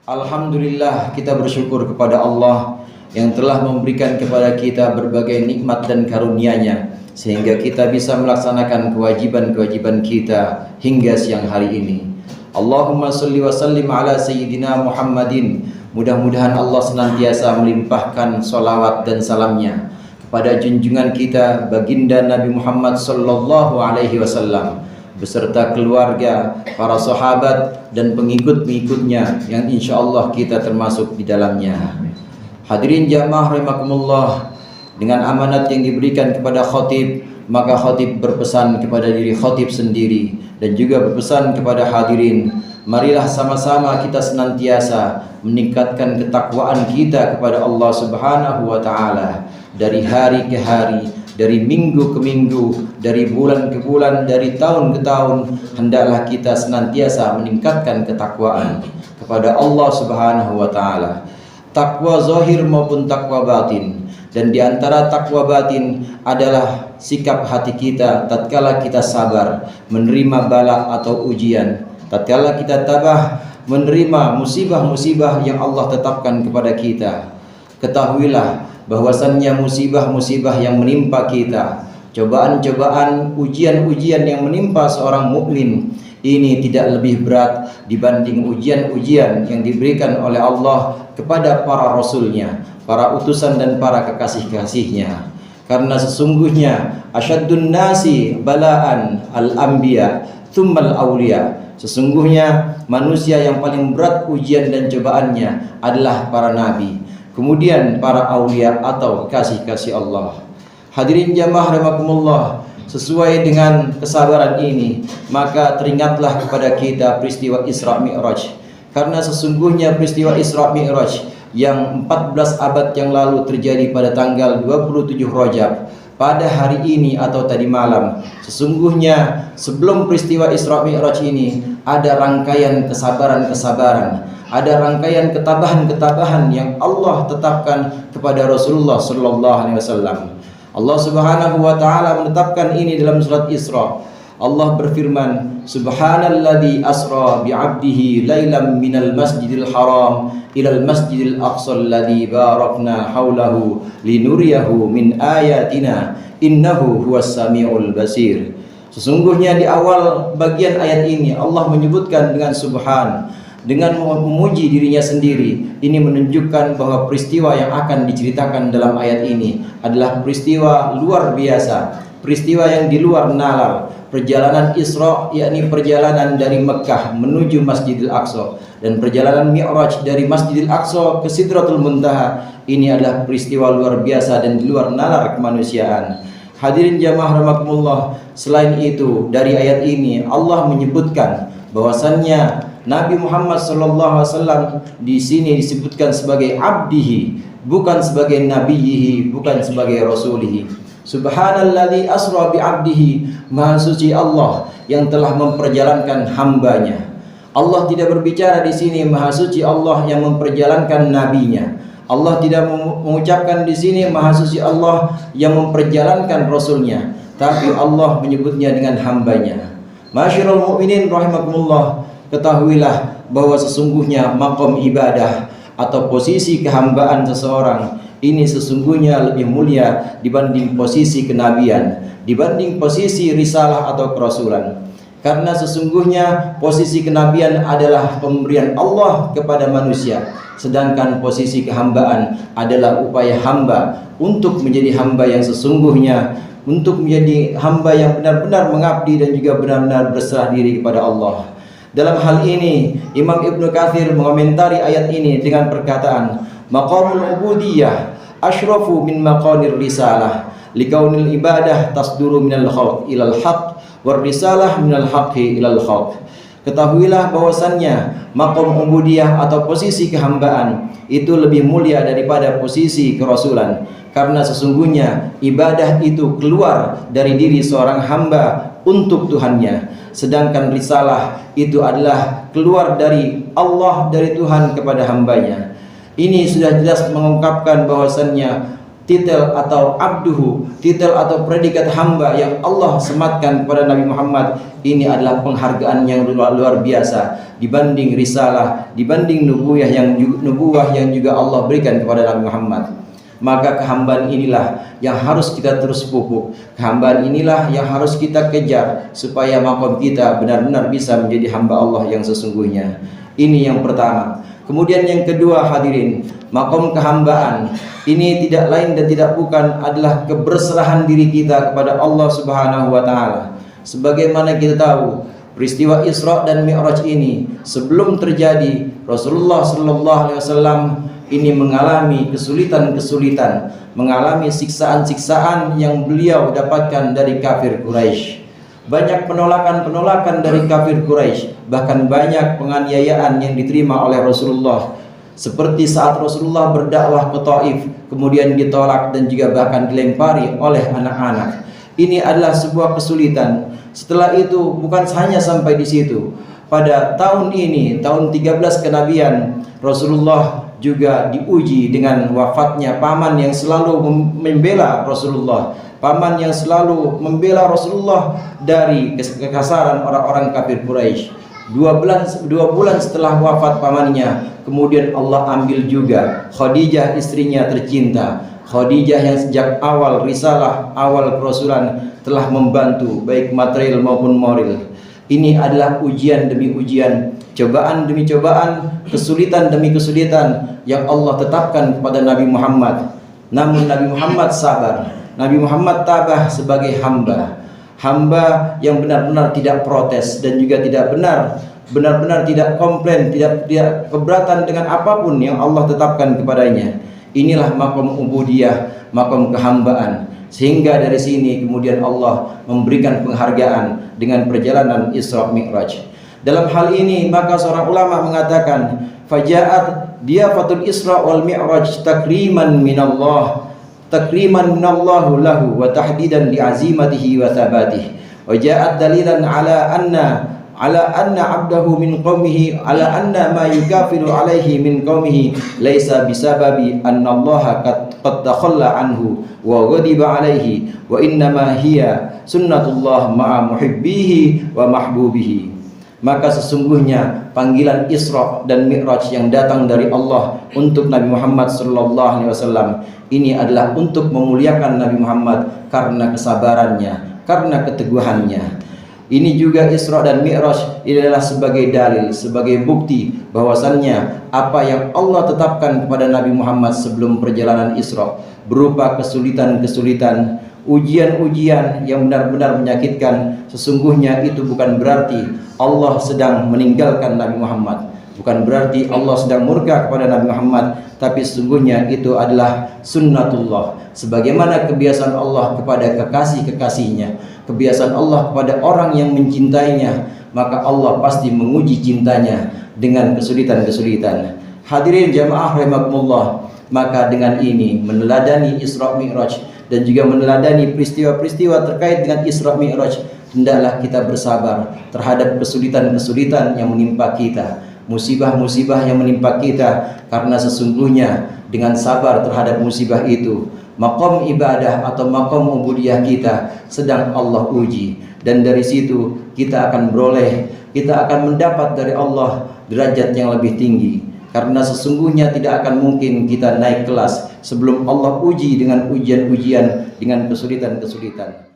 Alhamdulillah, kita bersyukur kepada Allah yang telah memberikan kepada kita berbagai nikmat dan karunia-Nya sehingga kita bisa melaksanakan kewajiban-kewajiban kita hingga siang hari ini. Allahumma sholli wa sallim ala sayyidina Muhammadin. Mudah-mudahan Allah senantiasa melimpahkan salawat dan salamnya kepada junjungan kita baginda Nabi Muhammad sallallahu alaihi wasallam beserta keluarga, para sahabat dan pengikut-pengikutnya yang insya Allah kita termasuk di dalamnya. Hadirin jamaah rahimakumullah, dengan amanat yang diberikan kepada khatib, maka khatib berpesan kepada diri khatib sendiri dan juga berpesan kepada hadirin, marilah sama-sama kita senantiasa meningkatkan ketakwaan kita kepada Allah Subhanahu wa taala dari hari ke hari, dari minggu ke minggu, dari bulan ke bulan, dari tahun ke tahun. Hendaklah kita senantiasa meningkatkan ketakwaan kepada Allah Subhanahu wa taala, takwa zahir maupun takwa batin. Dan di antara takwa batin adalah sikap hati kita tatkala kita sabar menerima bala atau ujian, tatkala kita tabah menerima musibah-musibah yang Allah tetapkan kepada kita. Ketahuilah bahwasannya musibah-musibah yang menimpa kita, cobaan-cobaan, ujian-ujian yang menimpa seorang mukmin ini tidak lebih berat dibanding ujian-ujian yang diberikan oleh Allah kepada para rasulnya, para utusan dan para kekasih-kasihnya. Karena sesungguhnya asyaddun nasi balaan al-anbiya tsummal awliya. Sesungguhnya manusia yang paling berat ujian dan cobaannya adalah para nabi, kemudian para aulia atau kasih-kasih Allah. Hadirin jamaah rahimakumullah, sesuai dengan kesabaran ini maka teringatlah kepada kita peristiwa Isra Mi'raj. Karena sesungguhnya peristiwa Isra Mi'raj yang 14 abad yang lalu terjadi pada tanggal 27 Rajab, pada hari ini atau tadi malam, sesungguhnya sebelum peristiwa Isra Mi'raj ini ada rangkaian kesabaran-kesabaran, ada rangkaian ketabahan-ketabahan yang Allah tetapkan kepada Rasulullah sallallahu alaihi wasallam. Allah Subhanahu wa taala menetapkan ini dalam surat Isra. Allah berfirman, Subhanalladzi asra bi'abdihi lailam minal masjidil haram ilal masjidil aqsa alladzi barakna haulahu linuriyahu min ayatina innahu huwas samiul basir. Sesungguhnya di awal bagian ayat ini Allah menyebutkan dengan subhan, dengan memuji dirinya sendiri. Ini menunjukkan bahwa peristiwa yang akan diceritakan dalam ayat ini adalah peristiwa luar biasa, peristiwa yang di luar nalar. Perjalanan Isra, yakni perjalanan dari Mekah menuju Masjidil Aqsa, dan perjalanan Mi'raj dari Masjidil Aqsa ke Sidratul Muntaha. Ini adalah peristiwa luar biasa dan di luar nalar kemanusiaan. Hadirin jamaah rahimakumullah, selain itu dari ayat ini Allah menyebutkan bahwasannya Nabi Muhammad SAW di sini disebutkan sebagai abdihi, bukan sebagai nabiyihi, bukan sebagai rasulihi. Subhanalladzi asra bi'abdihi, maha suci Allah yang telah memperjalankan hambanya. Allah tidak berbicara di sini maha suci Allah yang memperjalankan nabinya. Allah tidak mengucapkan di sini maha suci Allah yang memperjalankan rasulnya, tapi Allah menyebutnya dengan hambanya. Masyarul mu'minin rahimakumullah, ketahuilah bahwa sesungguhnya maqam ibadah atau posisi kehambaan seseorang ini sesungguhnya lebih mulia dibanding posisi kenabian, dibanding posisi risalah atau kerasulan. Karena sesungguhnya posisi kenabian adalah pemberian Allah kepada manusia, sedangkan posisi kehambaan adalah upaya hamba untuk menjadi hamba yang sesungguhnya, untuk menjadi hamba yang benar-benar mengabdi dan juga benar-benar berserah diri kepada Allah. Dalam hal ini Imam Ibnu Katsir mengomentari ayat ini dengan perkataan, maqamul ubudiyah asyrafu min maqamir risalah likaunil ibadah tasduru minal khalq ilal haqq war risalah minal haqqi ilal khalq. Ketahuilah bahwasannya maqam ubudiyah atau posisi kehambaan itu lebih mulia daripada posisi kerasulan, karena sesungguhnya ibadah itu keluar dari diri seorang hamba untuk Tuhannya, sedangkan risalah itu adalah keluar dari Allah, dari Tuhan kepada hambanya. Ini sudah jelas mengungkapkan bahwasannya titel atau abduhu, titel atau predikat hamba yang Allah sematkan kepada Nabi Muhammad, ini adalah penghargaan yang luar biasa dibanding risalah, dibanding nubuwah yang juga Allah berikan kepada Nabi Muhammad. Maka kehambaan inilah yang harus kita terus pupuk, kehambaan inilah yang harus kita kejar supaya makom kita benar-benar bisa menjadi hamba Allah yang sesungguhnya. Ini yang pertama. Kemudian yang kedua, hadirin, makom kehambaan ini tidak lain dan tidak bukan adalah keberserahan diri kita kepada Allah Subhanahu wa taala. Sebagaimana kita tahu, peristiwa Isra dan Mi'raj ini sebelum terjadi, Rasulullah sallallahu alaihi wasallam ini mengalami kesulitan-kesulitan, mengalami siksaan-siksaan yang beliau dapatkan dari kafir Quraisy. Banyak penolakan-penolakan dari kafir Quraisy, bahkan banyak penganiayaan yang diterima oleh Rasulullah. Seperti saat Rasulullah berdakwah ke Taif, kemudian ditolak dan juga bahkan dilempari oleh anak-anak. Ini adalah sebuah kesulitan. Setelah itu bukan hanya sampai di situ. Pada tahun ini, tahun 13 kenabian, Rasulullah juga diuji dengan wafatnya paman yang selalu membela Rasulullah, paman yang selalu membela Rasulullah dari kekasaran orang-orang kafir Quraisy. Dua bulan setelah wafat pamannya, kemudian Allah ambil juga Khadijah, istrinya tercinta. Khadijah yang sejak awal risalah, awal kerasulan telah membantu baik material maupun moral. Ini adalah ujian demi ujian, cobaan demi cobaan, kesulitan demi kesulitan yang Allah tetapkan kepada Nabi Muhammad. Namun Nabi Muhammad sabar, Nabi Muhammad tabah sebagai hamba yang benar-benar tidak protes dan juga tidak benar-benar tidak komplain, tidak keberatan dengan apapun yang Allah tetapkan kepadanya. Inilah makom ubudiyah, makom kehambaan. Sehingga dari sini kemudian Allah memberikan penghargaan dengan perjalanan Isra Mi'raj. Dalam hal ini maka seorang ulama mengatakan, faja'at diafatul Isra wal Mi'raj takriman minallah, takriman minallahu lahu wa tahdidan li azimatihi wa thabatihi, wa ja'at dalilan ala anna abdahu min qaumihi, ala anna ma yukafiru alaihi min qaumihi laisa bisababi anna Allah qad takhalla anhu wa ghadiba alaihi, wa innama hiya sunnatullah ma'a muhibbihi wa mahbubihi. Maka sesungguhnya panggilan Isra dan Mi'raj yang datang dari Allah untuk Nabi Muhammad sallallahu alaihi wasallam ini adalah untuk memuliakan Nabi Muhammad karena kesabarannya, karena keteguhannya. Ini juga Isra dan Mi'raj adalah sebagai dalil, sebagai bukti bahwasannya apa yang Allah tetapkan kepada Nabi Muhammad sebelum perjalanan Isra berupa kesulitan-kesulitan, ujian-ujian yang benar-benar menyakitkan, sesungguhnya itu bukan berarti Allah sedang meninggalkan Nabi Muhammad, bukan berarti Allah sedang murka kepada Nabi Muhammad, tapi sesungguhnya itu adalah sunnatullah, sebagaimana kebiasaan Allah kepada kekasih-kekasihnya, kebiasaan Allah kepada orang yang mencintainya, maka Allah pasti menguji cintanya dengan kesulitan-kesulitan. Hadirin jamaah rahimakumullah, maka dengan ini meneladani Isra Mi'raj dan juga meneladani peristiwa-peristiwa terkait dengan Isra Mi'raj, hendaklah kita bersabar terhadap kesulitan-kesulitan yang menimpa kita, musibah-musibah yang menimpa kita, karena sesungguhnya dengan sabar terhadap musibah itu maqam ibadah atau maqam ubudiyah kita sedang Allah uji, dan dari situ kita akan mendapat dari Allah derajat yang lebih tinggi, karena sesungguhnya tidak akan mungkin kita naik kelas sebelum Allah uji dengan ujian-ujian, dengan kesulitan-kesulitan.